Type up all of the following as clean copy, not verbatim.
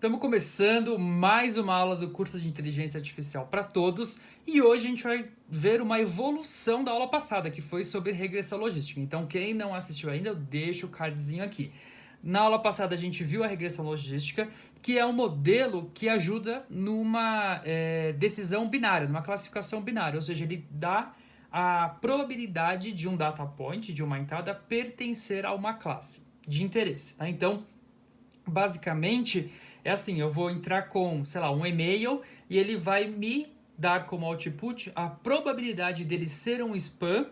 Estamos começando mais uma aula do curso de Inteligência Artificial para Todos e hoje a gente vai ver uma evolução da aula passada, que foi sobre regressão logística. Então, quem não assistiu ainda, eu deixo o cardzinho aqui. Na aula passada a gente viu a regressão logística, que é um modelo que ajuda numa decisão binária, numa classificação binária, ou seja, ele dá a probabilidade de um data point, de uma entrada, pertencer a uma classe de interesse. Tá? Então, basicamente, é assim, eu vou entrar com, sei lá, um e-mail e ele vai me dar como output a probabilidade dele ser um spam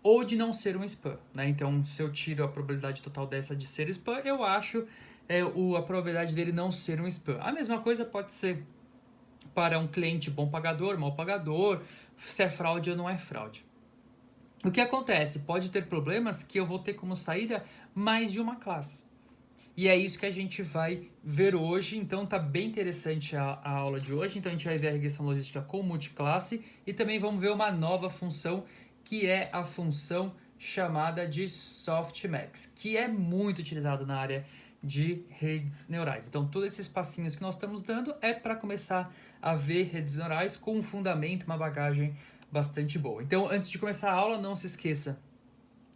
ou de não ser um spam, né? Então, se eu tiro a probabilidade total dessa de ser spam, eu acho a probabilidade dele não ser um spam. A mesma coisa pode ser para um cliente bom pagador, mal pagador, se é fraude ou não é fraude. O que acontece? Pode ter problemas que eu vou ter como saída mais de uma classe. E é isso que a gente vai ver hoje, então tá bem interessante a aula de hoje. Então a gente vai ver a regressão logística com multiclasse e também vamos ver uma nova função, que é a função chamada de softmax, que é muito utilizado na área de redes neurais. Então todos esses passinhos que nós estamos dando é para começar a ver redes neurais com um fundamento, uma bagagem bastante boa. Então antes de começar a aula, não se esqueça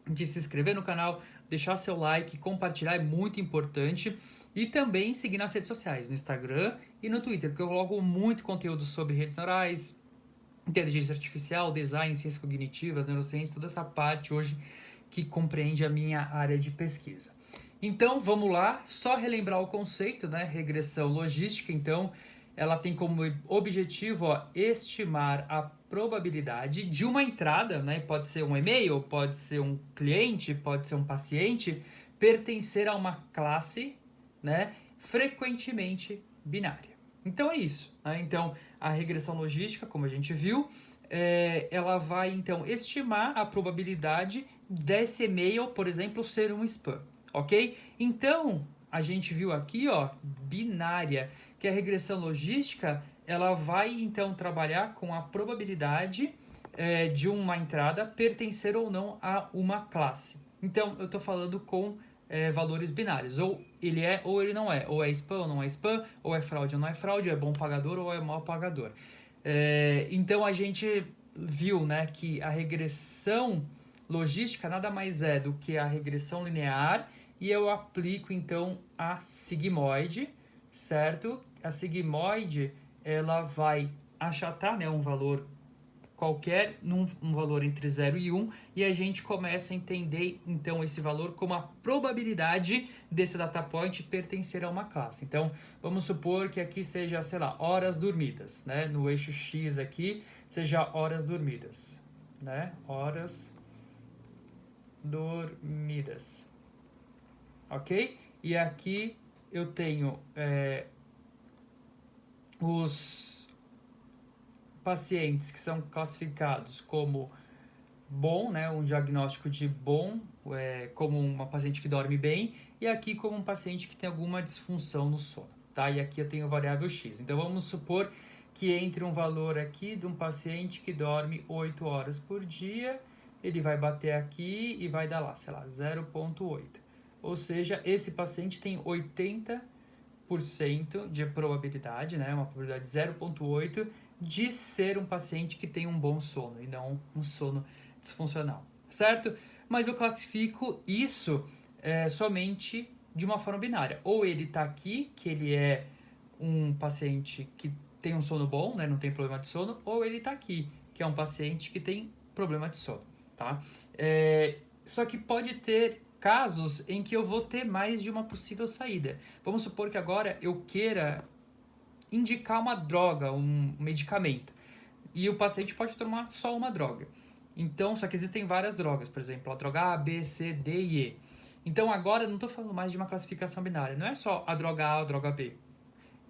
de se inscrever no canal, deixar seu like, compartilhar é muito importante e também seguir nas redes sociais, no Instagram e no Twitter, porque eu coloco muito conteúdo sobre redes neurais, inteligência artificial, design, ciências cognitivas, neurociência, toda essa parte hoje que compreende a minha área de pesquisa. Então, vamos lá, só relembrar o conceito, né? Regressão logística, então, ela tem como objetivo estimar a probabilidade de uma entrada, né? Pode ser um e-mail, pode ser um cliente, pode ser um paciente, pertencer a uma classe, né? Frequentemente binária. Então é isso. Né? Então a regressão logística, como a gente viu, ela vai então estimar a probabilidade desse e-mail, por exemplo, ser um spam, ok? Então a gente viu aqui, ó, binária, que a regressão logística ela vai então trabalhar com a probabilidade de uma entrada pertencer ou não a uma classe. Então eu estou falando com valores binários, ou ele é ou ele não é, ou é spam ou não é spam, ou é fraude ou não é fraude, é bom pagador ou é mau pagador. Então a gente viu, né, que a regressão logística nada mais é do que a regressão linear, e eu aplico então a sigmoide, certo? A sigmoide ela vai achatar, né, um valor qualquer, um valor entre 0 e 1, e a gente começa a entender então esse valor como a probabilidade desse data point pertencer a uma classe. Então, vamos supor que aqui seja, sei lá, horas dormidas, né? No eixo X aqui seja horas dormidas, né? Horas dormidas. Ok? E aqui eu tenho os pacientes que são classificados como bom, né, um diagnóstico de bom, como uma paciente que dorme bem, e aqui como um paciente que tem alguma disfunção no sono, tá? E aqui eu tenho a variável x. Então vamos supor que entre um valor aqui de um paciente que dorme 8 horas por dia, ele vai bater aqui e vai dar lá, sei lá, 0,8. Ou seja, esse paciente tem 80% de probabilidade, né, uma probabilidade 0,8 de ser um paciente que tem um bom sono e não um sono disfuncional, certo? Mas eu classifico isso somente de uma forma binária. Ou ele está aqui, que ele é um paciente que tem um sono bom, né, não tem problema de sono, ou ele está aqui, que é um paciente que tem problema de sono, tá? Só que pode ter casos em que eu vou ter mais de uma possível saída. Vamos supor que agora eu queira indicar uma droga, um medicamento, e o paciente pode tomar só uma droga. Então, só que existem várias drogas, por exemplo, a droga A, B, C, D e E. Então agora eu não estou falando mais de uma classificação binária, não é só a droga A ou a droga B.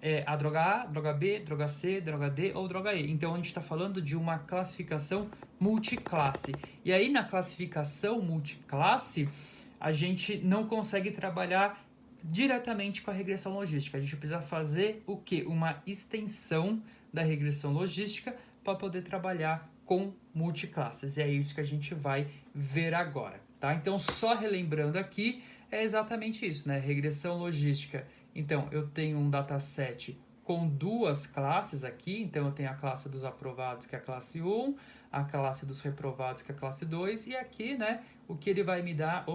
É a droga A, droga B, droga C, droga D ou droga E. Então a gente está falando de uma classificação multiclasse. E aí na classificação multiclasse, a gente não consegue trabalhar diretamente com a regressão logística. A gente precisa fazer o quê? Uma extensão da regressão logística para poder trabalhar com multiclasses. E é isso que a gente vai ver agora, tá? Então, só relembrando aqui, é exatamente isso, né? Regressão logística Então, eu tenho um dataset com duas classes aqui, então eu tenho a classe dos aprovados, que é a classe 1, a classe dos reprovados, que é a classe 2, e aqui, né, o que ele vai me dar,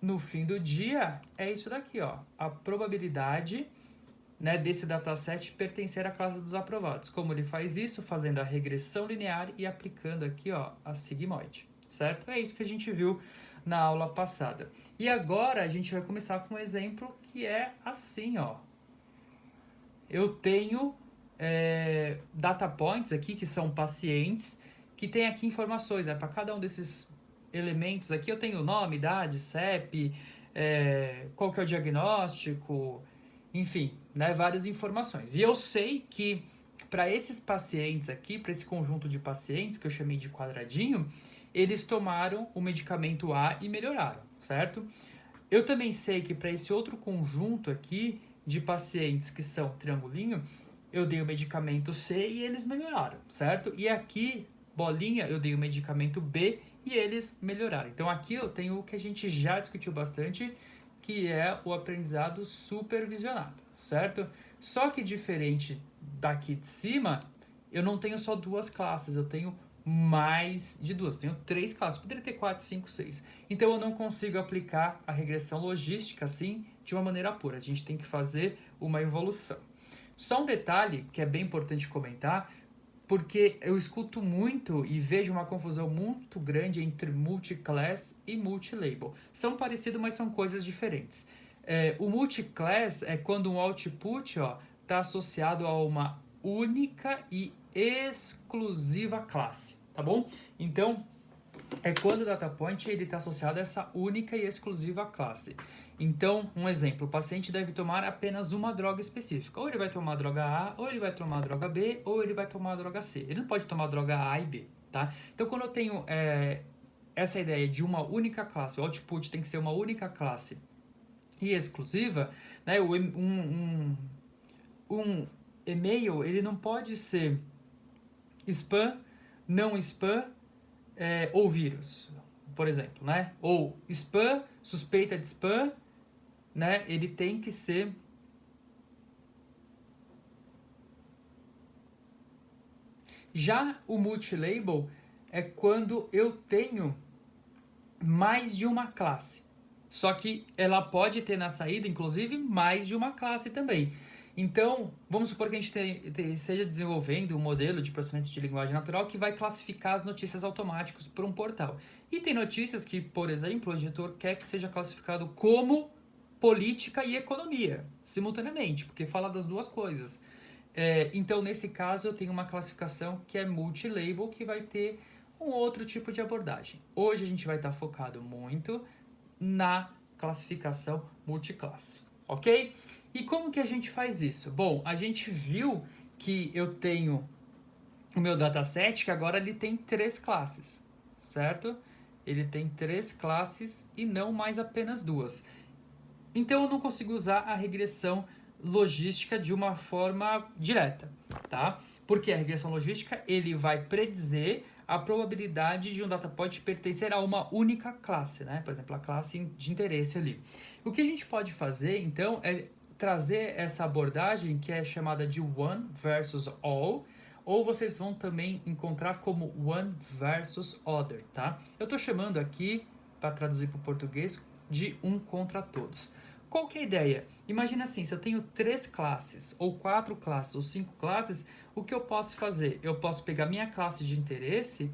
no fim do dia é isso daqui, ó, a probabilidade, né, desse dataset pertencer à classe dos aprovados. Como ele faz isso? Fazendo a regressão linear e aplicando aqui, ó, a sigmoide, certo? É isso que a gente viu na aula passada. E agora a gente vai começar com um exemplo que é assim, ó. Eu tenho data points aqui, que são pacientes, que tem aqui informações, né? Para cada um desses elementos aqui, eu tenho nome, idade, CEP, qual que é o diagnóstico, enfim, né? Várias informações. E eu sei que para esses pacientes aqui, para esse conjunto de pacientes, que eu chamei de quadradinho, eles tomaram o medicamento A e melhoraram, certo? Eu também sei que para esse outro conjunto aqui de pacientes que são triangulinho, eu dei o medicamento C e eles melhoraram, certo? E aqui, bolinha, eu dei o medicamento B e eles melhoraram. Então aqui eu tenho o que a gente já discutiu bastante, que é o aprendizado supervisionado, certo? Só que diferente daqui de cima, eu não tenho só duas classes, eu tenho mais de duas, eu tenho 3 classes, poderia ter 4, 5, 6. Então eu não consigo aplicar a regressão logística assim de uma maneira pura, a gente tem que fazer uma evolução. Só um detalhe que é bem importante comentar, porque eu escuto muito e vejo uma confusão muito grande entre multiclass e multilabel. São parecidos, mas são coisas diferentes. O multiclass é quando um output está associado a uma única e exclusiva classe, tá bom? Então, é quando o data point está associado a essa única e exclusiva classe. Então, um exemplo, o paciente deve tomar apenas uma droga específica. Ou ele vai tomar a droga A, ou ele vai tomar a droga B, ou ele vai tomar a droga C. Ele não pode tomar a droga A e B, tá? Então, quando eu tenho essa ideia de uma única classe, o output tem que ser uma única classe e exclusiva, né? Um e-mail, ele não pode ser spam, não spam, ou vírus, por exemplo, né? Ou spam, suspeita de spam, né? Ele tem que ser já o multilabel é quando eu tenho mais de uma classe. Só que ela pode ter na saída, inclusive, mais de uma classe também. Então, vamos supor que a gente esteja desenvolvendo um modelo de processamento de linguagem natural que vai classificar as notícias automáticas por um portal. E tem notícias que, por exemplo, o editor quer que seja classificado como política e economia, simultaneamente, porque fala das duas coisas. Então, nesse caso, eu tenho uma classificação que é multilabel, que vai ter um outro tipo de abordagem. Hoje a gente vai estar focado muito na classificação multiclasse, ok? E como que a gente faz isso? Bom, a gente viu que eu tenho o meu dataset, que agora ele tem 3 classes, certo? Ele tem 3 classes e não mais apenas 2. Então eu não consigo usar a regressão logística de uma forma direta, tá? Porque a regressão logística, ele vai predizer a probabilidade de um data point pertencer a uma única classe, né? Por exemplo, a classe de interesse ali. O que a gente pode fazer, então, é trazer essa abordagem que é chamada de one versus all, ou vocês vão também encontrar como one versus other, tá? Eu estou chamando aqui, para traduzir para o português, de um contra todos. Qual que é a ideia? Imagina assim, se eu tenho 3 classes, ou 4 classes, ou 5 classes, o que eu posso fazer? Eu posso pegar minha classe de interesse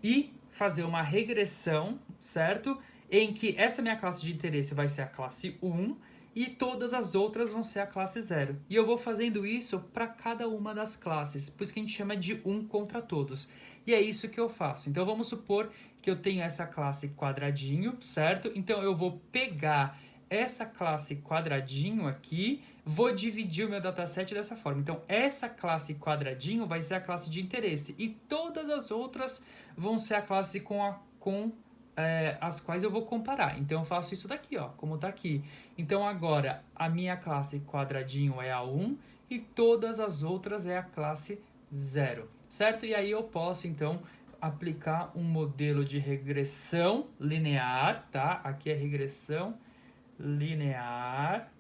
e fazer uma regressão, certo? Em que essa minha classe de interesse vai ser a classe 1 e todas as outras vão ser a classe 0. E eu vou fazendo isso para cada uma das classes, por isso que a gente chama de um contra todos. E é isso que eu faço. Então vamos supor que eu tenho essa classe quadradinho, certo? Então eu vou pegar essa classe quadradinho aqui, vou dividir o meu dataset dessa forma. Então, essa classe quadradinho vai ser a classe de interesse e todas as outras vão ser a classe com as quais eu vou comparar. Então, eu faço isso daqui, ó, como tá aqui. Então, agora, a minha classe quadradinho é a 1 e todas as outras é a classe 0, certo? E aí eu posso, então, aplicar um modelo de regressão linear, tá? Aqui é regressão linear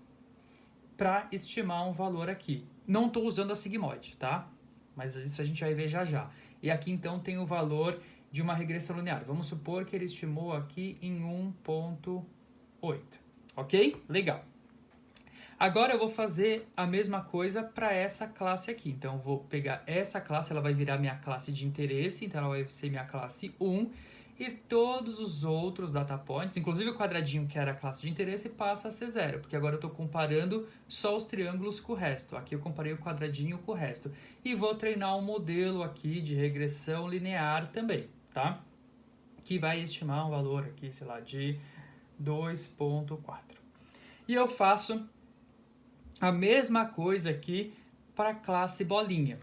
para estimar um valor aqui. Não estou usando a sigmoide, tá? Mas isso a gente vai ver já já. E aqui então tem o valor de uma regressão linear. Vamos supor que ele estimou aqui em 1.8, ok? Legal. Agora eu vou fazer a mesma coisa para essa classe aqui. Então eu vou pegar essa classe, ela vai virar minha classe de interesse, então ela vai ser minha classe 1, e todos os outros data points, inclusive o quadradinho que era a classe de interesse, passa a ser 0, porque agora eu estou comparando só os triângulos com o resto. Aqui eu comparei o quadradinho com o resto. E vou treinar um modelo aqui de regressão linear também, tá? Que vai estimar um valor aqui, sei lá, de 2.4. E eu faço a mesma coisa aqui para a classe bolinha.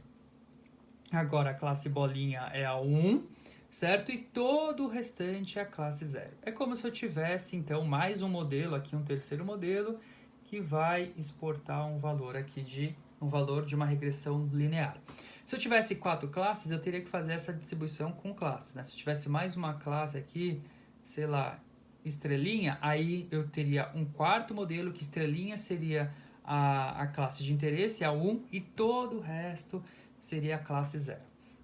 Agora a classe bolinha é a 1, certo? E todo o restante é a classe 0. É como se eu tivesse, então, mais um modelo aqui, um terceiro modelo, que vai exportar um valor aqui de uma regressão linear. Se eu tivesse 4 classes, eu teria que fazer essa distribuição com classes, né? Se eu tivesse mais uma classe aqui, sei lá, estrelinha, aí eu teria um quarto modelo, que estrelinha seria a classe de interesse, a 1, e todo o resto seria a classe 0.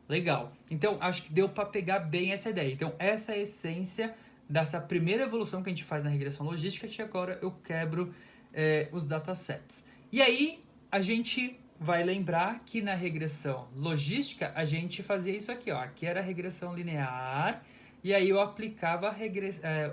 Legal. Então, acho que deu para pegar bem essa ideia. Então, essa é a essência dessa primeira evolução que a gente faz na regressão logística, que agora eu quebro os datasets. E aí, a gente vai lembrar que na regressão logística, a gente fazia isso aqui, ó. Aqui era a regressão linear, e aí eu aplicava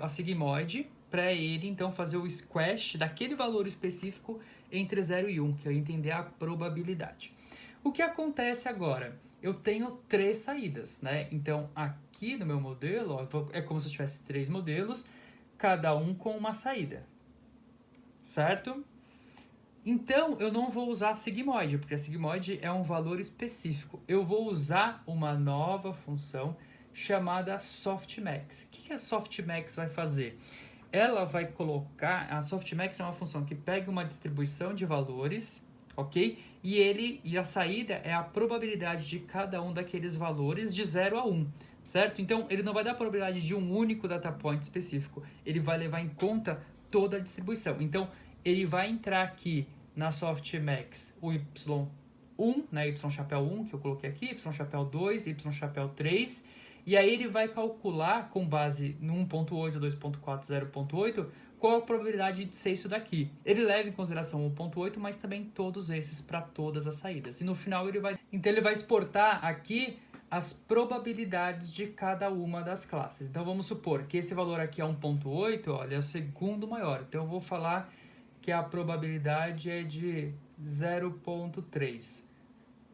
a sigmoide para ele, então, fazer o squash daquele valor específico entre 0 e 1, que eu ia entender a probabilidade. O que acontece agora? Eu tenho 3 saídas, né? Então, aqui no meu modelo, ó, é como se eu tivesse 3 modelos, cada um com uma saída, certo? Então, eu não vou usar a sigmoide, porque a sigmoide é um valor específico. Eu vou usar uma nova função chamada softmax. O que a softmax vai fazer? Ela vai colocar... A softmax é uma função que pega uma distribuição de valores, ok? E a saída é a probabilidade de cada um daqueles valores de 0 a 1, certo? Então, ele não vai dar a probabilidade de um único data point específico. Ele vai levar em conta toda a distribuição. Então, ele vai entrar aqui na softmax o y1, né, y chapéu 1, que eu coloquei aqui, y chapéu 2, y chapéu 3, e aí ele vai calcular, com base no 1.8, 2.4, 0.8, qual a probabilidade de ser isso daqui. Ele leva em consideração 1.8, mas também todos esses para todas as saídas. E no final ele vai exportar aqui as probabilidades de cada uma das classes. Então vamos supor que esse valor aqui é 1.8, olha, é o segundo maior. Então eu vou falar que a probabilidade é de 0.3.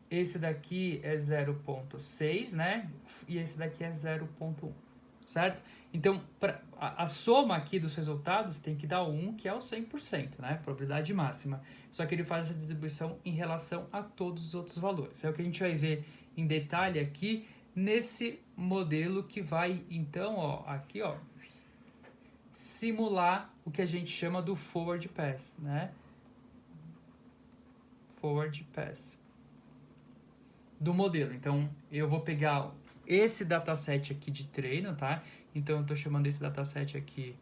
Esse daqui é 0.6, né? E esse daqui é 0.1, certo? Então, a soma aqui dos resultados tem que dar 1, que é o 100%, né? Probabilidade máxima. Só que ele faz essa distribuição em relação a todos os outros valores. É o que a gente vai ver em detalhe aqui nesse modelo que vai, então, ó, aqui, ó, simular o que a gente chama do forward pass, né? Forward pass do modelo. Então, eu vou pegar esse dataset aqui de treino, tá? Então, eu estou chamando esse dataset aqui,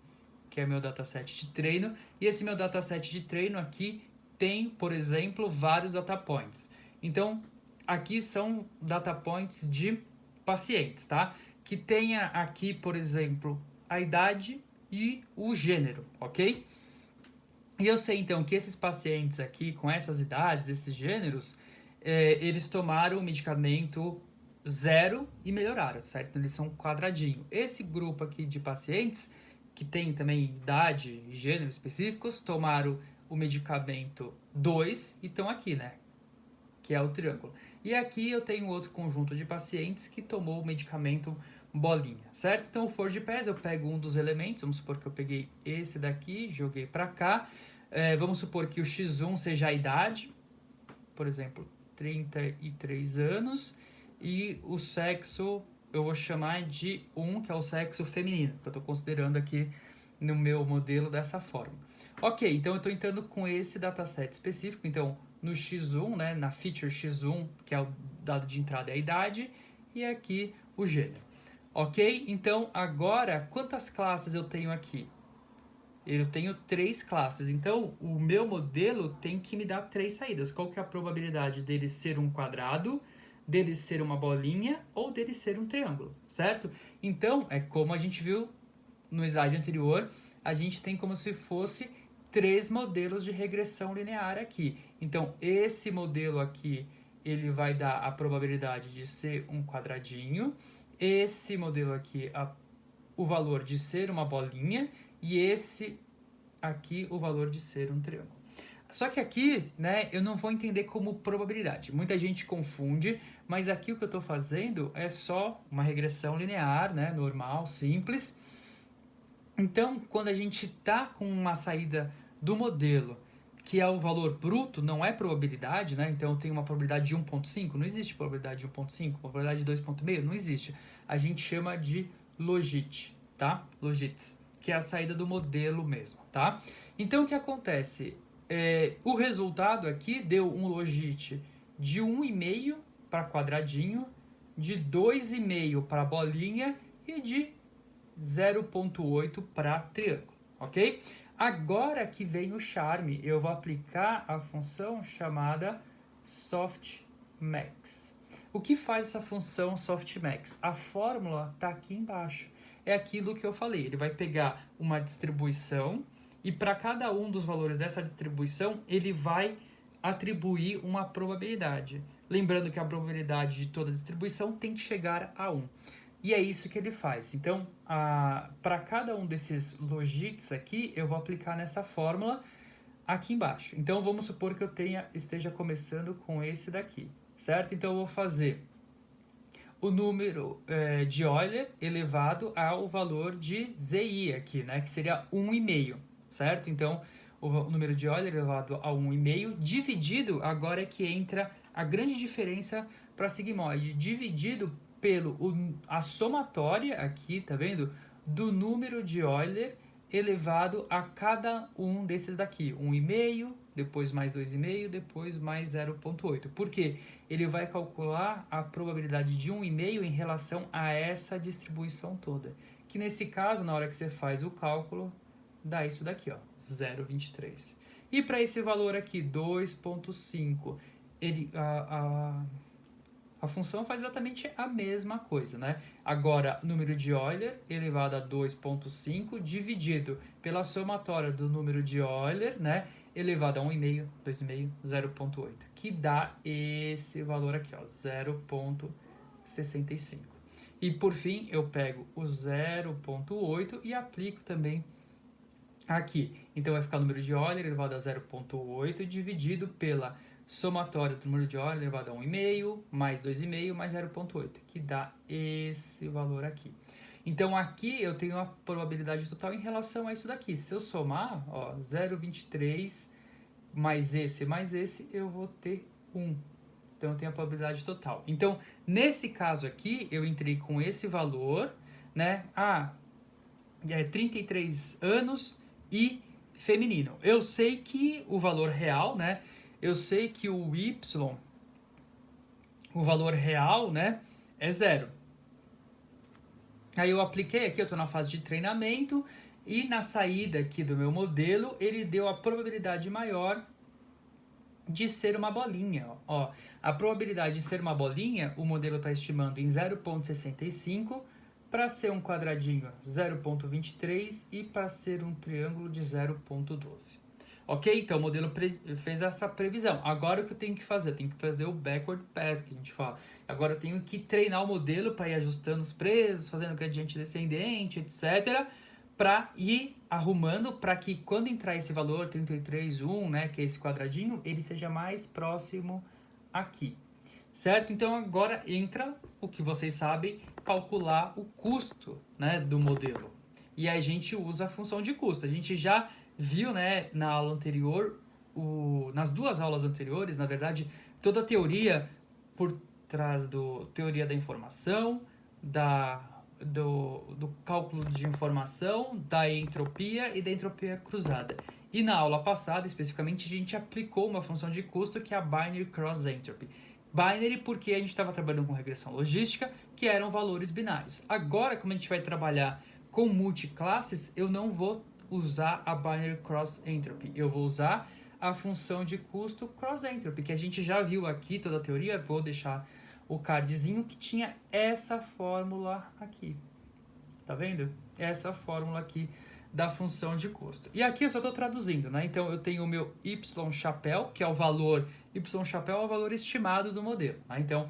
que é meu dataset de treino, e esse meu dataset de treino aqui tem, por exemplo, vários data points. Então, aqui são data points de pacientes, tá? Que tenha aqui, por exemplo, a idade e o gênero, ok? E eu sei, então, que esses pacientes aqui, com essas idades, esses gêneros, eles tomaram o medicamento 0 e melhoraram, certo? Então, eles são quadradinho. Esse grupo aqui de pacientes, que tem também idade e gênero específicos, tomaram o medicamento 2 e estão aqui, né? Que é o triângulo. E aqui eu tenho outro conjunto de pacientes que tomou o medicamento bolinha, certo? Então, o forward pass, eu pego um dos elementos, vamos supor que eu peguei esse daqui, joguei para cá, vamos supor que o x1 seja a idade, por exemplo, 33 anos, e o sexo eu vou chamar de 1, que é o sexo feminino, que eu estou considerando aqui no meu modelo dessa forma. Ok, então eu estou entrando com esse dataset específico, então no x1, né, na feature x1, que é o dado de entrada é a idade, e aqui o gênero. Ok? Então, agora, quantas classes eu tenho aqui? Eu tenho 3 classes, então o meu modelo tem que me dar 3 saídas. Qual que é a probabilidade dele ser um quadrado, dele ser uma bolinha ou dele ser um triângulo, certo? Então, é como a gente viu no slide anterior, a gente tem como se fosse 3 modelos de regressão linear aqui. Então, esse modelo aqui, ele vai dar a probabilidade de ser um quadradinho, esse modelo aqui, o valor de ser uma bolinha, e esse aqui o valor de ser um triângulo. Só que aqui, né, eu não vou entender como probabilidade. Muita gente confunde, mas aqui o que eu estou fazendo é só uma regressão linear, né, normal, simples. Então, quando a gente está com uma saída do modelo, que é o valor bruto, não é probabilidade, né? Então, eu tenho uma probabilidade de 1.5, não existe probabilidade de 1.5, probabilidade de 2.5, não existe. A gente chama de logit, tá? Logits, que é a saída do modelo mesmo, tá? Então, o que acontece? O resultado aqui deu um logit de 1,5 para quadradinho, de 2,5 para bolinha e de 0,8 para triângulo, ok? Agora que vem o charme, eu vou aplicar a função chamada softmax. O que faz essa função softmax? A fórmula está aqui embaixo. É aquilo que eu falei, ele vai pegar uma distribuição e para cada um dos valores dessa distribuição, ele vai atribuir uma probabilidade. Lembrando que a probabilidade de toda distribuição tem que chegar a 1. E é isso que ele faz. Então, para cada um desses logits aqui, eu vou aplicar nessa fórmula aqui embaixo. Então, vamos supor que eu esteja começando com esse daqui, certo? Então, eu vou fazer o número de Euler elevado ao valor de ZI aqui, né? Que seria 1,5, certo? Então, o número de Euler elevado a 1,5 dividido, agora é que entra a grande diferença para sigmoide, dividido a somatória aqui, tá vendo? Do número de Euler elevado a cada um desses daqui. 1,5, depois mais 2,5, depois mais 0,8. Por quê? Ele vai calcular a probabilidade de 1,5 em relação a essa distribuição toda. Que nesse caso, na hora que você faz o cálculo, dá isso daqui, ó, 0,23. E para esse valor aqui, 2,5, a função faz exatamente a mesma coisa, né? Agora, número de Euler elevado a 2,5 dividido pela somatória do número de Euler, né? Elevado a 1,5, 2,5, 0,8, que dá esse valor aqui, ó, 0,65. E por fim, eu pego o 0,8 e aplico também aqui. Então vai ficar o número de Euler elevado a 0,8 dividido pela somatória do número de Euler elevado a 1,5, mais 2,5, mais 0,8, que dá esse valor aqui. Então, aqui eu tenho a probabilidade total em relação a isso daqui. Se eu somar, ó, 0,23 mais esse, eu vou ter 1. Então, eu tenho a probabilidade total. Então, nesse caso aqui, eu entrei com esse valor, né? 33 anos e feminino. Eu sei que o valor real, né? Eu sei que o Y, o valor real, né, é 0. Aí eu apliquei aqui, eu estou na fase de treinamento, e na saída aqui do meu modelo, ele deu a probabilidade maior de ser uma bolinha. Ó, a probabilidade de ser uma bolinha, o modelo está estimando em 0,65, para ser um quadradinho 0,23 e para ser um triângulo de 0,12. Ok? Então o modelo fez essa previsão. Agora o que eu tenho que fazer? Eu tenho que fazer o backward pass, que a gente fala. Agora eu tenho que treinar o modelo para ir ajustando os preços, fazendo gradiente descendente, etc. Para ir arrumando para que quando entrar esse valor 33,1, né, que é esse quadradinho, ele seja mais próximo aqui. Certo? Então agora entra o que vocês sabem, calcular o custo, né, do modelo. E a gente usa a função de custo. A gente já viu, né, na aula anterior, nas duas aulas anteriores, na verdade, toda a teoria por trás do teoria da informação, do cálculo de informação, da entropia e da entropia cruzada. E na aula passada, especificamente, a gente aplicou uma função de custo que é a Binary Cross Entropy. Binary porque a gente estava trabalhando com regressão logística, que eram valores binários. Agora, como a gente vai trabalhar com multiclasses, eu não vou usar a Binary Cross Entropy. Eu vou usar a função de custo Cross Entropy, que a gente já viu aqui toda a teoria. Vou deixar o cardzinho que tinha essa fórmula aqui. Tá vendo? Essa fórmula aqui da função de custo. E aqui eu só estou traduzindo, né? Então eu tenho o meu y chapéu, que é o valor, y chapéu é o valor estimado do modelo. Né? Então,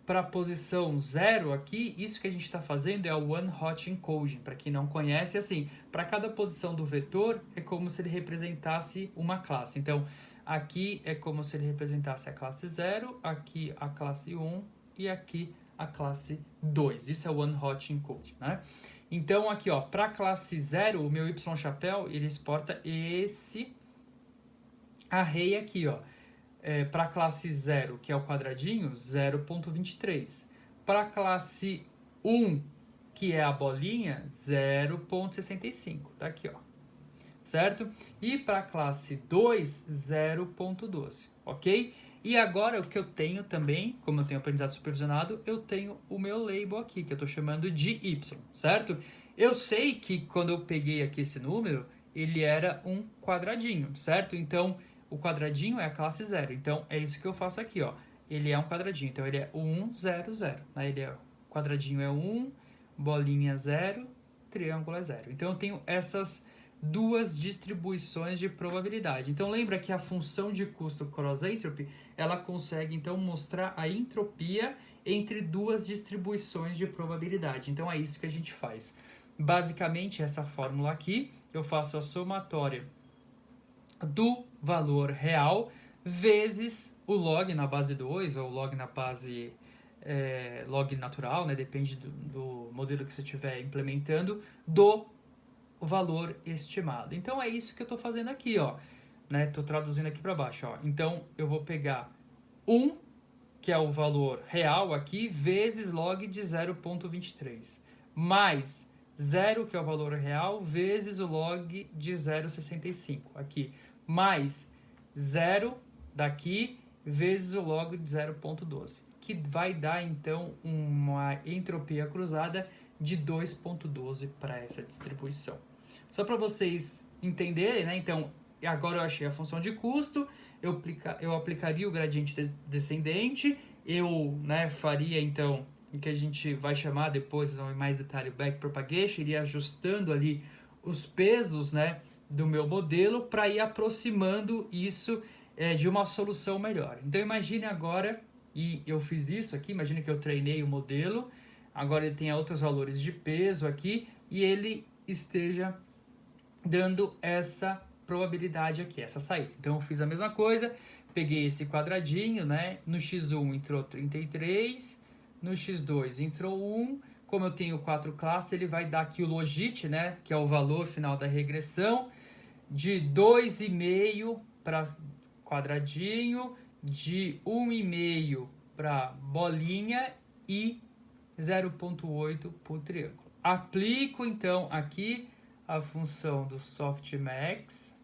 para a posição 0 aqui, isso que a gente está fazendo é o one hot encoding. Para quem não conhece, assim, para cada posição do vetor é como se ele representasse uma classe. Então, aqui é como se ele representasse a classe 0, aqui a classe 1 e aqui a classe 2. Isso é o one hot encoding, né? Então, aqui, ó, para a classe 0, o meu y chapéu, ele exporta esse array aqui, ó. Para a classe 0, que é o quadradinho, 0.23. Para a classe 1, que é a bolinha, 0.65. Tá aqui, ó. Certo? E para a classe 2, 0.12. Ok? E agora o que eu tenho também, como eu tenho aprendizado supervisionado, eu tenho o meu label aqui, que eu estou chamando de y, certo? Eu sei que quando eu peguei aqui esse número, ele era um quadradinho, certo? Então, o quadradinho é a classe 0. Então, é isso que eu faço aqui, ó. Ele é um quadradinho, então ele é 1, 0, 0. Né? Quadradinho é 1, bolinha 0, triângulo é 0. Então, eu tenho essas duas distribuições de probabilidade. Então, lembra que a função de custo cross entropy, ela consegue, então, mostrar a entropia entre duas distribuições de probabilidade. Então, é isso que a gente faz. Basicamente, essa fórmula aqui, eu faço a somatória do valor real vezes o log na base 2 ou log na base log natural, né? Depende do modelo que você estiver implementando, do valor estimado. Então, é isso que eu estou fazendo aqui, ó. Né? Tô traduzindo aqui para baixo, ó. Então, eu vou pegar 1, que é o valor real aqui, vezes log de 0.23, mais 0, que é o valor real, vezes o log de 0.65 aqui, mais 0 daqui, vezes o log de 0.12, que vai dar, então, uma entropia cruzada de 2.12 para essa distribuição. Só para vocês entenderem, né? Então, agora eu achei a função de custo, eu aplicaria o gradiente descendente, eu, né, faria, então, o que a gente vai chamar depois, em mais detalhe, o backpropagation, iria ajustando ali os pesos, né, do meu modelo para ir aproximando isso de uma solução melhor. Então, imagine agora, e eu fiz isso aqui, imagine que eu treinei o modelo, agora ele tenha outros valores de peso aqui, e ele esteja dando essa probabilidade aqui, essa saída. Então, eu fiz a mesma coisa, peguei esse quadradinho, né? No x1 entrou 33, no x2 entrou 1. Como eu tenho 4 classes, ele vai dar aqui o logit, né? Que é o valor final da regressão, de 2,5 para quadradinho, de 1,5 para bolinha e 0,8 para o triângulo. Aplico, então, aqui a função do softmax,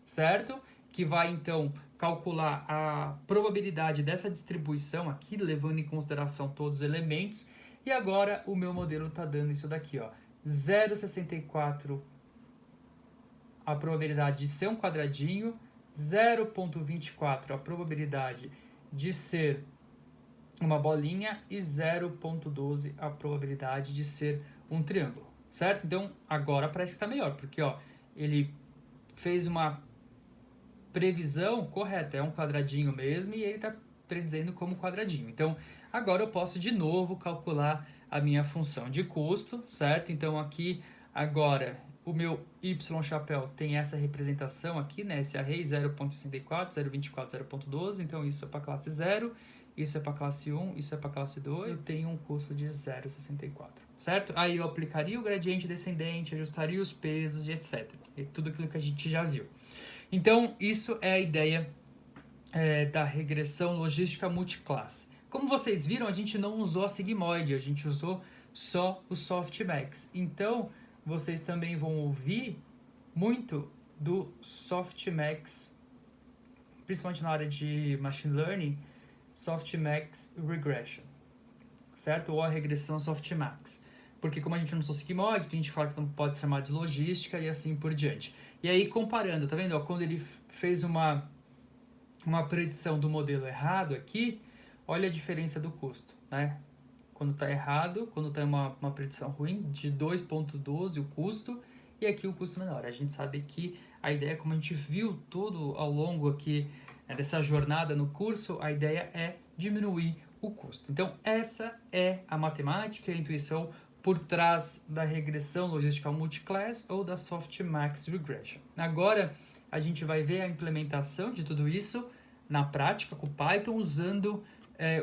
certo? Que vai, então, calcular a probabilidade dessa distribuição aqui, levando em consideração todos os elementos. E agora o meu modelo está dando isso daqui, ó. 0,64 a probabilidade de ser um quadradinho, 0,24 a probabilidade de ser uma bolinha e 0,12 a probabilidade de ser um triângulo, certo? Então, agora parece que está melhor, porque ó, ele fez uma previsão correta, é um quadradinho mesmo, e ele está predizendo como quadradinho. Então, agora eu posso de novo calcular a minha função de custo, certo? Então, aqui, agora, o meu y chapéu tem essa representação aqui, né? Esse array 0.64, 0.24, 0.12, então isso é para a classe 0, isso é para a classe 1, isso é para a classe 2, tem um custo de 0,64, certo? Aí eu aplicaria o gradiente descendente, ajustaria os pesos e etc. E tudo aquilo que a gente já viu. Então, isso é a ideia da regressão logística multiclasse. Como vocês viram, a gente não usou a sigmoide, a gente usou só o softmax. Então, vocês também vão ouvir muito do softmax, principalmente na área de machine learning, softmax regression, certo? Ou a regressão softmax. porque como a gente não usa Sigmoid, tem gente que fala que não pode ser chamado de logística e assim por diante. E aí comparando, tá vendo? Ó, quando ele fez uma predição do modelo errado aqui, olha a diferença do custo, né? Quando está errado, quando tem uma predição ruim, de 2,12 o custo, e aqui o custo menor. A gente sabe que a ideia, como a gente viu tudo ao longo aqui dessa jornada no curso, a ideia é diminuir o custo. Então, essa é a matemática e a intuição por trás da regressão logística multiclass ou da Softmax Regression. Agora, a gente vai ver a implementação de tudo isso na prática com o Python usando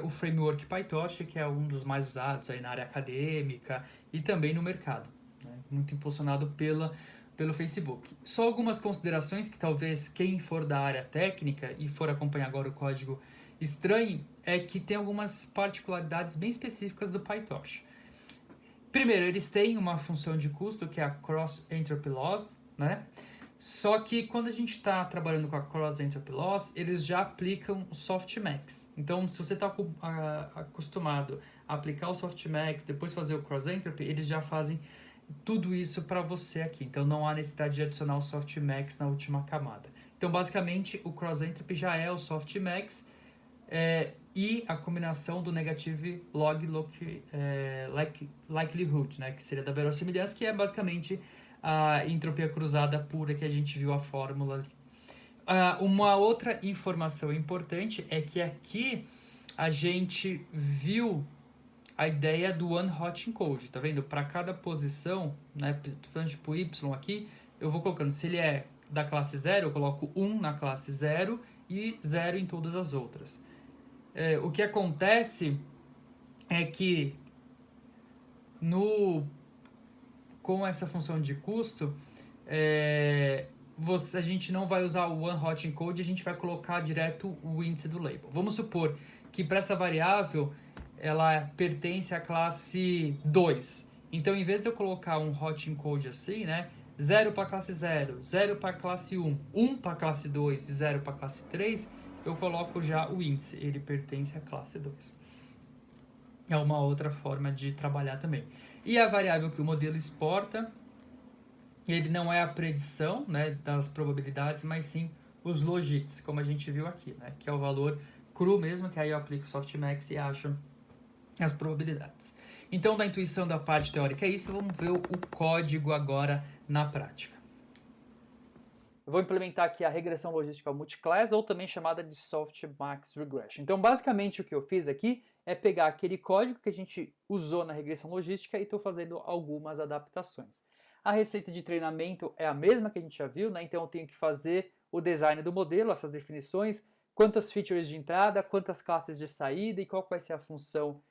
o framework PyTorch, que é um dos mais usados aí na área acadêmica e também no mercado, né? Muito impulsionado pelo Facebook. Só algumas considerações que talvez quem for da área técnica e for acompanhar agora o código estranhe, é que tem algumas particularidades bem específicas do PyTorch. Primeiro, eles têm uma função de custo que é a Cross Entropy Loss, né? Só que quando a gente está trabalhando com a Cross Entropy Loss, eles já aplicam o Softmax. Então, se você está acostumado a aplicar o Softmax, depois fazer o Cross Entropy, eles já fazem tudo isso para você aqui. Então, não há necessidade de adicionar o Softmax na última camada. Então, basicamente, o Cross Entropy já é o Softmax e a combinação do negative log likelihood, né, que seria da verossimilhança, que é basicamente a entropia cruzada pura que a gente viu a fórmula ali. Uma outra informação importante é que aqui a gente viu a ideia do one hot encode, tá vendo? Para cada posição, né, principalmente pro Y aqui, eu vou colocando, se ele é da classe 0, eu coloco 1 na classe 0 e 0 em todas as outras. O que acontece é que com essa função de custo, a gente não vai usar o one hot encode, a gente vai colocar direto o índice do label. Vamos supor que para essa variável ela pertence à classe 2. Então, em vez de eu colocar um hot encode assim, né, 0 para a classe 0, 0 para a classe 1, 1 para a classe 2 e 0 para a classe 3, eu coloco já o índice, ele pertence à classe 2. É uma outra forma de trabalhar também. E a variável que o modelo exporta, ele não é a predição, né, das probabilidades, mas sim os logits, como a gente viu aqui, né, que é o valor cru mesmo, que aí eu aplico o softmax e acho as probabilidades. Então, da intuição da parte teórica é isso, vamos ver o código agora na prática. Eu vou implementar aqui a regressão logística multiclass, ou também chamada de Softmax Regression. Então, basicamente, o que eu fiz aqui é pegar aquele código que a gente usou na regressão logística e estou fazendo algumas adaptações. A receita de treinamento é a mesma que a gente já viu, né? Então eu tenho que fazer o design do modelo, essas definições, quantas features de entrada, quantas classes de saída e qual vai ser a função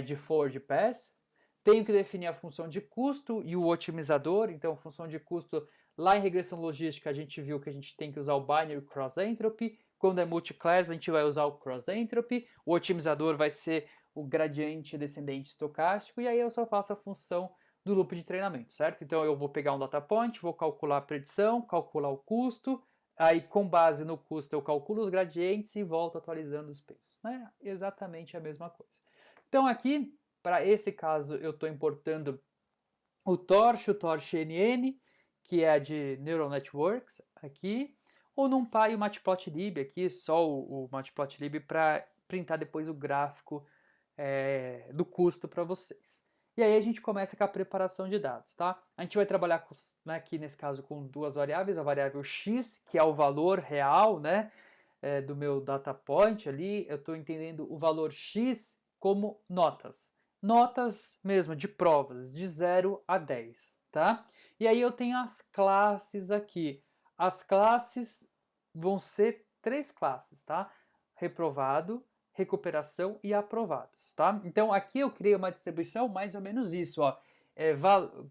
de forward pass. Tenho que definir a função de custo e o otimizador. Então, a função de custo, lá em regressão logística, a gente viu que a gente tem que usar o binary cross entropy. Quando é multiclass, a gente vai usar o cross entropy. O otimizador vai ser o gradiente descendente estocástico. E aí eu só faço a função do loop de treinamento, certo? Então, eu vou pegar um data point, vou calcular a predição, calcular o custo. Aí, com base no custo, eu calculo os gradientes e volto atualizando os pesos. Né? Exatamente a mesma coisa. Então, aqui, para esse caso, eu estou importando o Torch NN, que é de Neural Networks, aqui, ou NumPy e o Matplotlib aqui, só o Matplotlib para printar depois o gráfico do custo para vocês. E aí a gente começa com a preparação de dados, tá? A gente vai trabalhar aqui nesse caso com duas variáveis, a variável x, que é o valor real, né, do meu data point ali, eu estou entendendo o valor x como notas. Notas mesmo de provas, de 0 a 10, tá? E aí eu tenho as classes aqui. As classes vão ser 3 classes, tá? Reprovado, recuperação e aprovados, tá? Então aqui eu criei uma distribuição mais ou menos isso, ó.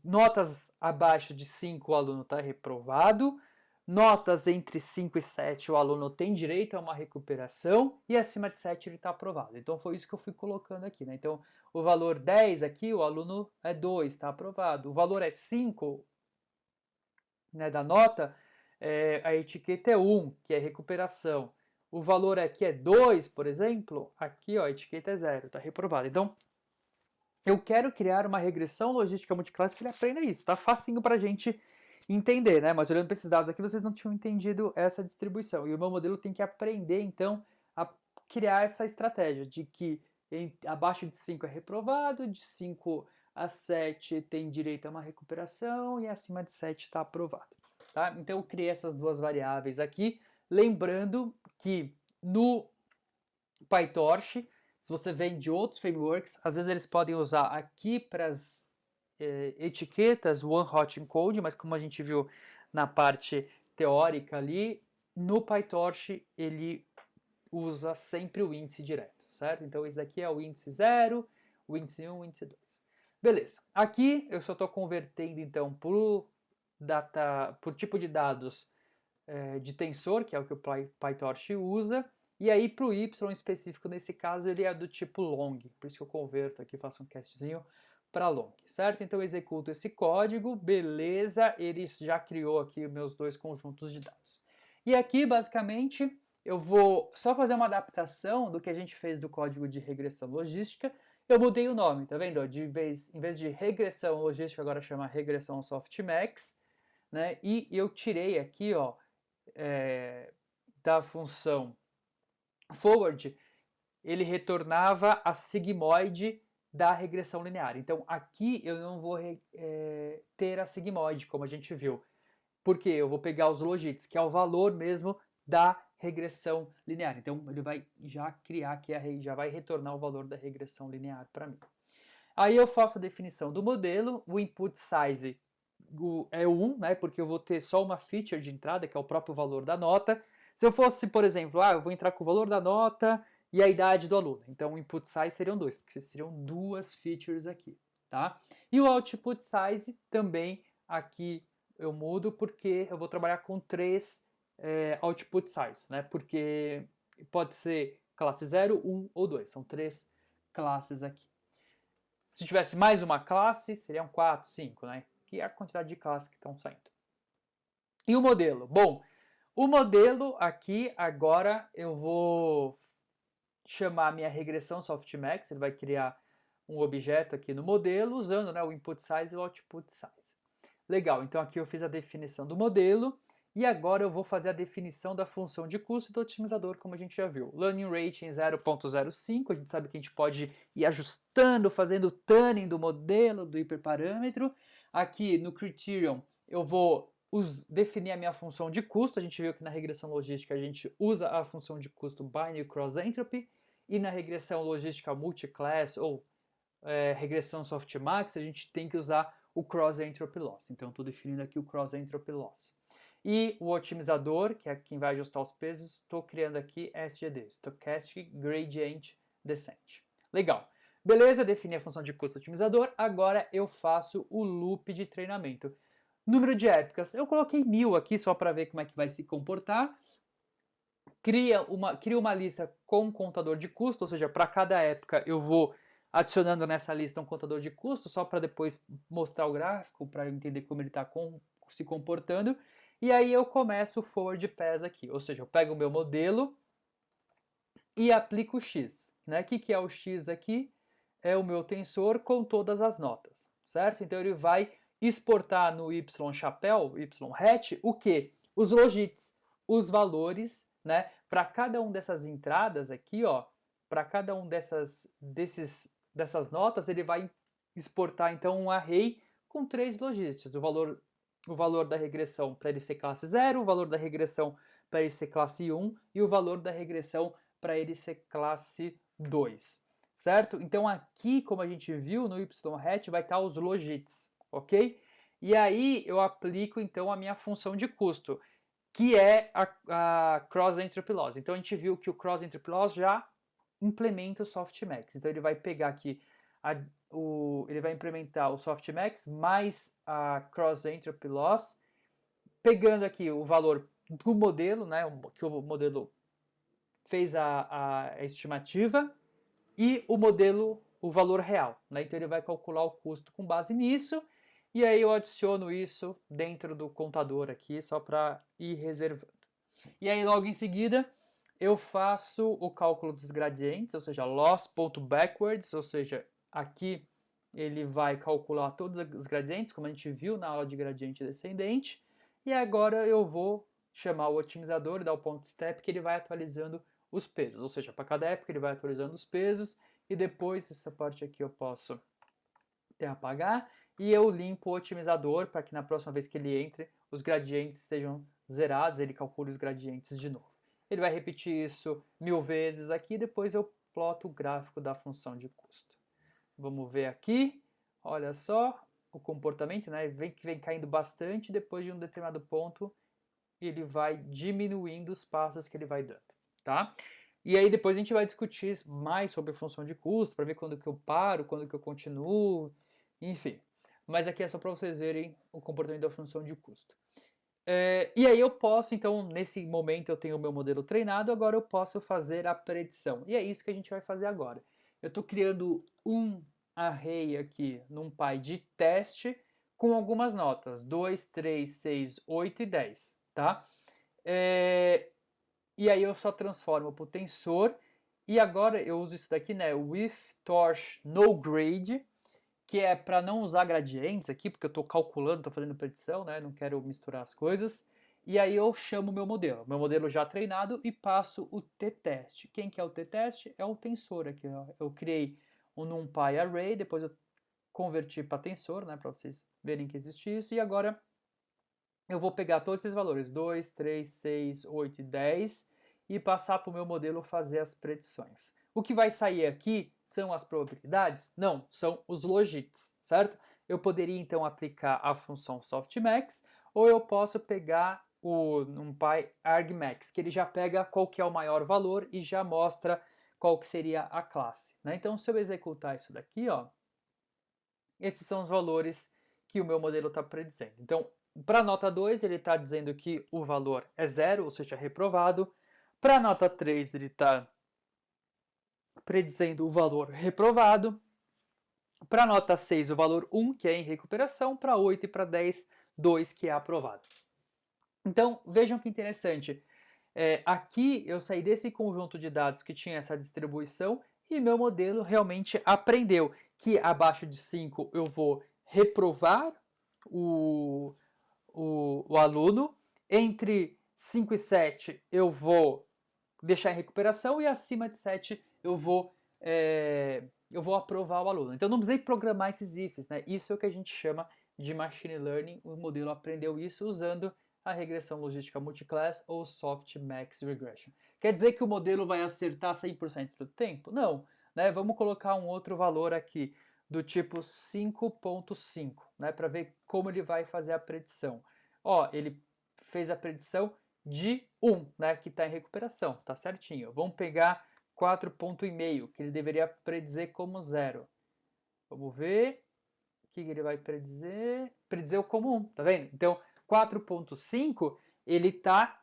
Notas abaixo de 5 o aluno está reprovado, notas entre 5 e 7 o aluno tem direito a uma recuperação e acima de 7 ele está aprovado. Então foi isso que eu fui colocando aqui, né? Então o valor 10 aqui o aluno é 2, está aprovado. O valor é 5, né, da nota, a etiqueta é 1, que é recuperação. O valor aqui é 2, por exemplo, aqui ó, a etiqueta é 0, está reprovado. Então eu quero criar uma regressão logística multiclasse que ele aprenda isso. Tá facinho pra gente entender, né? Mas olhando para esses dados aqui, vocês não tinham entendido essa distribuição. E o meu modelo tem que aprender, então, a criar essa estratégia de que abaixo de 5 é reprovado, de 5 a 7 tem direito a uma recuperação e acima de 7 está aprovado. Tá? Então eu criei essas duas variáveis aqui, lembrando que no PyTorch, se você vem de outros frameworks, às vezes eles podem usar aqui para as etiquetas One Hot Encode, mas como a gente viu na parte teórica ali, no PyTorch ele usa sempre o índice direto, certo? Então esse daqui é o índice 0, o índice 1, o índice 2. Beleza. Aqui eu só estou convertendo então por tipo de dados de tensor, que é o que o PyTorch usa, e aí para o y específico, nesse caso, ele é do tipo long, por isso que eu converto aqui, faço um castzinho para long, certo? Então eu executo esse código, beleza, ele já criou aqui meus dois conjuntos de dados. E aqui, basicamente, eu vou só fazer uma adaptação do que a gente fez do código de regressão logística. Eu mudei o nome, tá vendo? Em vez de regressão logística, agora chama regressão softmax, né? E eu tirei aqui, ó, da função forward, ele retornava a sigmoide da regressão linear. Então aqui eu não vou ter a sigmoide, como a gente viu. Porque eu vou pegar os logits, que é o valor mesmo da regressão linear. Então ele vai já criar aqui, já vai retornar o valor da regressão linear para mim. Aí eu faço a definição do modelo, o input size é 1, né, porque eu vou ter só uma feature de entrada, que é o próprio valor da nota. Se eu fosse, por exemplo, eu vou entrar com o valor da nota e a idade do aluno. Então o input size seriam 2, porque seriam duas features aqui, tá? E o output size também aqui eu mudo porque eu vou trabalhar com 3 output size, né? Porque pode ser classe 0, 1 ou 2, são 3 classes aqui. Se tivesse mais uma classe, seriam 4, 5, né? Que é a quantidade de classes que estão saindo. E o modelo? Bom, o modelo aqui, agora eu vou chamar minha regressão softmax, ele vai criar um objeto aqui no modelo, usando, né, o input size e o output size. Legal, então aqui eu fiz a definição do modelo, e agora eu vou fazer a definição da função de custo do otimizador, como a gente já viu. Learning rate em 0.05, a gente sabe que a gente pode ir ajustando, fazendo o tuning do modelo, do hiperparâmetro. Aqui no criterion eu vou definir a minha função de custo. A gente viu que na regressão logística a gente usa a função de custo binary cross entropy, e na regressão logística multiclass ou regressão softmax a gente tem que usar o cross entropy loss. Então estou definindo aqui o cross entropy loss. E o otimizador, que é quem vai ajustar os pesos, estou criando aqui SGD, Stochastic Gradient Descent. Legal. Beleza, defini a função de custo otimizador, agora eu faço o loop de treinamento. Número de épocas, eu coloquei 1000 aqui só para ver como é que vai se comportar. Cria uma lista com contador de custo, ou seja, para cada época eu vou adicionando nessa lista um contador de custo, só para depois mostrar o gráfico, para entender como ele está se comportando. E aí eu começo o forward pass aqui, ou seja, eu pego o meu modelo e aplico o x. Né? O que é o x aqui? É o meu tensor com todas as notas, certo? Então ele vai exportar no y chapéu, y hat, o que? Os logits, os valores, né? Para cada um dessas entradas aqui, ó, para cada um dessas notas, ele vai exportar então um array com 3 logits, o valor da regressão para ele ser classe 0, o valor da regressão para ele ser classe 1 e o valor da regressão para ele ser classe 2, certo? Então aqui, como a gente viu, no YHat vai estar os logits, ok? E aí eu aplico então a minha função de custo, que é a Cross Entropy Loss. Então a gente viu que o Cross Entropy Loss já implementa o softmax. Então ele vai pegar aqui ele vai implementar o softmax mais a cross entropy loss, pegando aqui o valor do modelo, né, que o modelo fez a estimativa, e o valor real. Né? Então ele vai calcular o custo com base nisso, e aí eu adiciono isso dentro do contador aqui, só para ir reservando. E aí logo em seguida eu faço o cálculo dos gradientes, ou seja, loss.backwards, ou seja, aqui ele vai calcular todos os gradientes, como a gente viu na aula de gradiente descendente, e agora eu vou chamar o otimizador, dar o ponto step, que ele vai atualizando os pesos, ou seja, para cada época ele vai atualizando os pesos, e depois essa parte aqui eu posso até apagar, e eu limpo o otimizador para que na próxima vez que ele entre, os gradientes estejam zerados, ele calcule os gradientes de novo. Ele vai repetir isso 1000 vezes aqui, depois eu ploto o gráfico da função de custo. Vamos ver aqui, olha só o comportamento, né? Vem caindo bastante, depois de um determinado ponto ele vai diminuindo os passos que ele vai dando, tá? E aí depois a gente vai discutir mais sobre função de custo, para ver quando que eu paro, quando que eu continuo, enfim. Mas aqui é só para vocês verem o comportamento da função de custo. E aí eu posso, então, nesse momento eu tenho o meu modelo treinado, agora eu posso fazer a predição. E é isso que a gente vai fazer agora. Eu estou criando um array aqui, NumPy de teste, com algumas notas, 2, 3, 6, 8 e 10, tá? E aí eu só transformo para o tensor, e agora eu uso isso daqui, né, with torch no grade, que é para não usar gradientes aqui, porque eu estou calculando, estou fazendo predição, né? Não quero misturar as coisas. E aí eu chamo meu modelo já treinado, e passo o t-test. Quem que é o t-test? É o tensor aqui, ó. Eu criei um NumPy array, depois eu converti para tensor, né? Para vocês verem que existe isso. E agora eu vou pegar todos esses valores, 2, 3, 6, 8 e 10, e passar para o meu modelo fazer as predições. O que vai sair aqui são as probabilidades? Não, são os logits, certo? Eu poderia então aplicar a função softmax, ou eu posso pegar o NumPy argmax, que ele já pega qual que é o maior valor e já mostra qual que seria a classe, né? Então, se eu executar isso daqui, ó, esses são os valores que o meu modelo está predizendo. Então, para a nota 2, ele está dizendo que o valor é 0, ou seja, reprovado. Para a nota 3, ele está predizendo o valor reprovado. Para a nota 6, o valor 1, que é em recuperação. Para 8 e para 10, 2, que é aprovado. Então, vejam que interessante. Aqui eu saí desse conjunto de dados que tinha essa distribuição e meu modelo realmente aprendeu que abaixo de 5 eu vou reprovar o aluno, entre 5 e 7 eu vou deixar em recuperação, e acima de 7 eu vou aprovar o aluno. Então não precisei programar esses ifs, né? Isso é o que a gente chama de machine learning. O modelo aprendeu isso usando a regressão logística multiclass ou softmax regression. Quer dizer que o modelo vai acertar 100% do tempo? Não, né? Vamos colocar um outro valor aqui do tipo 5.5, né, para ver como ele vai fazer a predição. Ó, ele fez a predição de 1, né, que está em recuperação, tá certinho. Vamos pegar 4.5, que ele deveria predizer como 0. Vamos ver o que ele vai predizer. Predizer como 1, tá vendo? Então, 4.5, ele está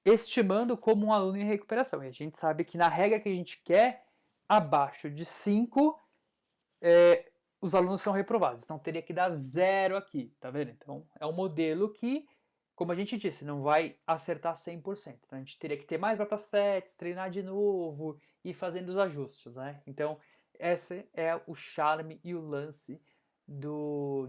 estimando como um aluno em recuperação. E a gente sabe que na regra que a gente quer, abaixo de 5, os alunos são reprovados. Então teria que dar 0 aqui, tá vendo? Então é um modelo que, como a gente disse, não vai acertar 100%. Então a gente teria que ter mais datasets, treinar de novo e fazendo os ajustes, né? Então esse é o charme e o lance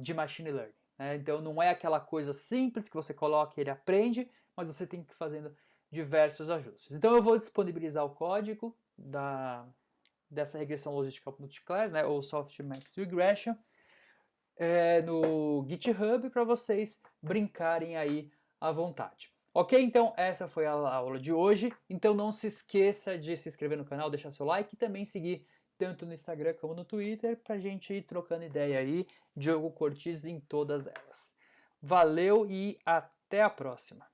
de machine learning, né? Então não é aquela coisa simples que você coloca e ele aprende, mas você tem que ir fazendo diversos ajustes. Então eu vou disponibilizar o código dessa regressão logística multiclass, né, ou softmax regression, no GitHub, para vocês brincarem aí à vontade. Ok? Então essa foi a aula de hoje. Então não se esqueça de se inscrever no canal, deixar seu like e também seguir tanto no Instagram como no Twitter para a gente ir trocando ideia aí. Diogo Cortiz em todas elas. Valeu e até a próxima!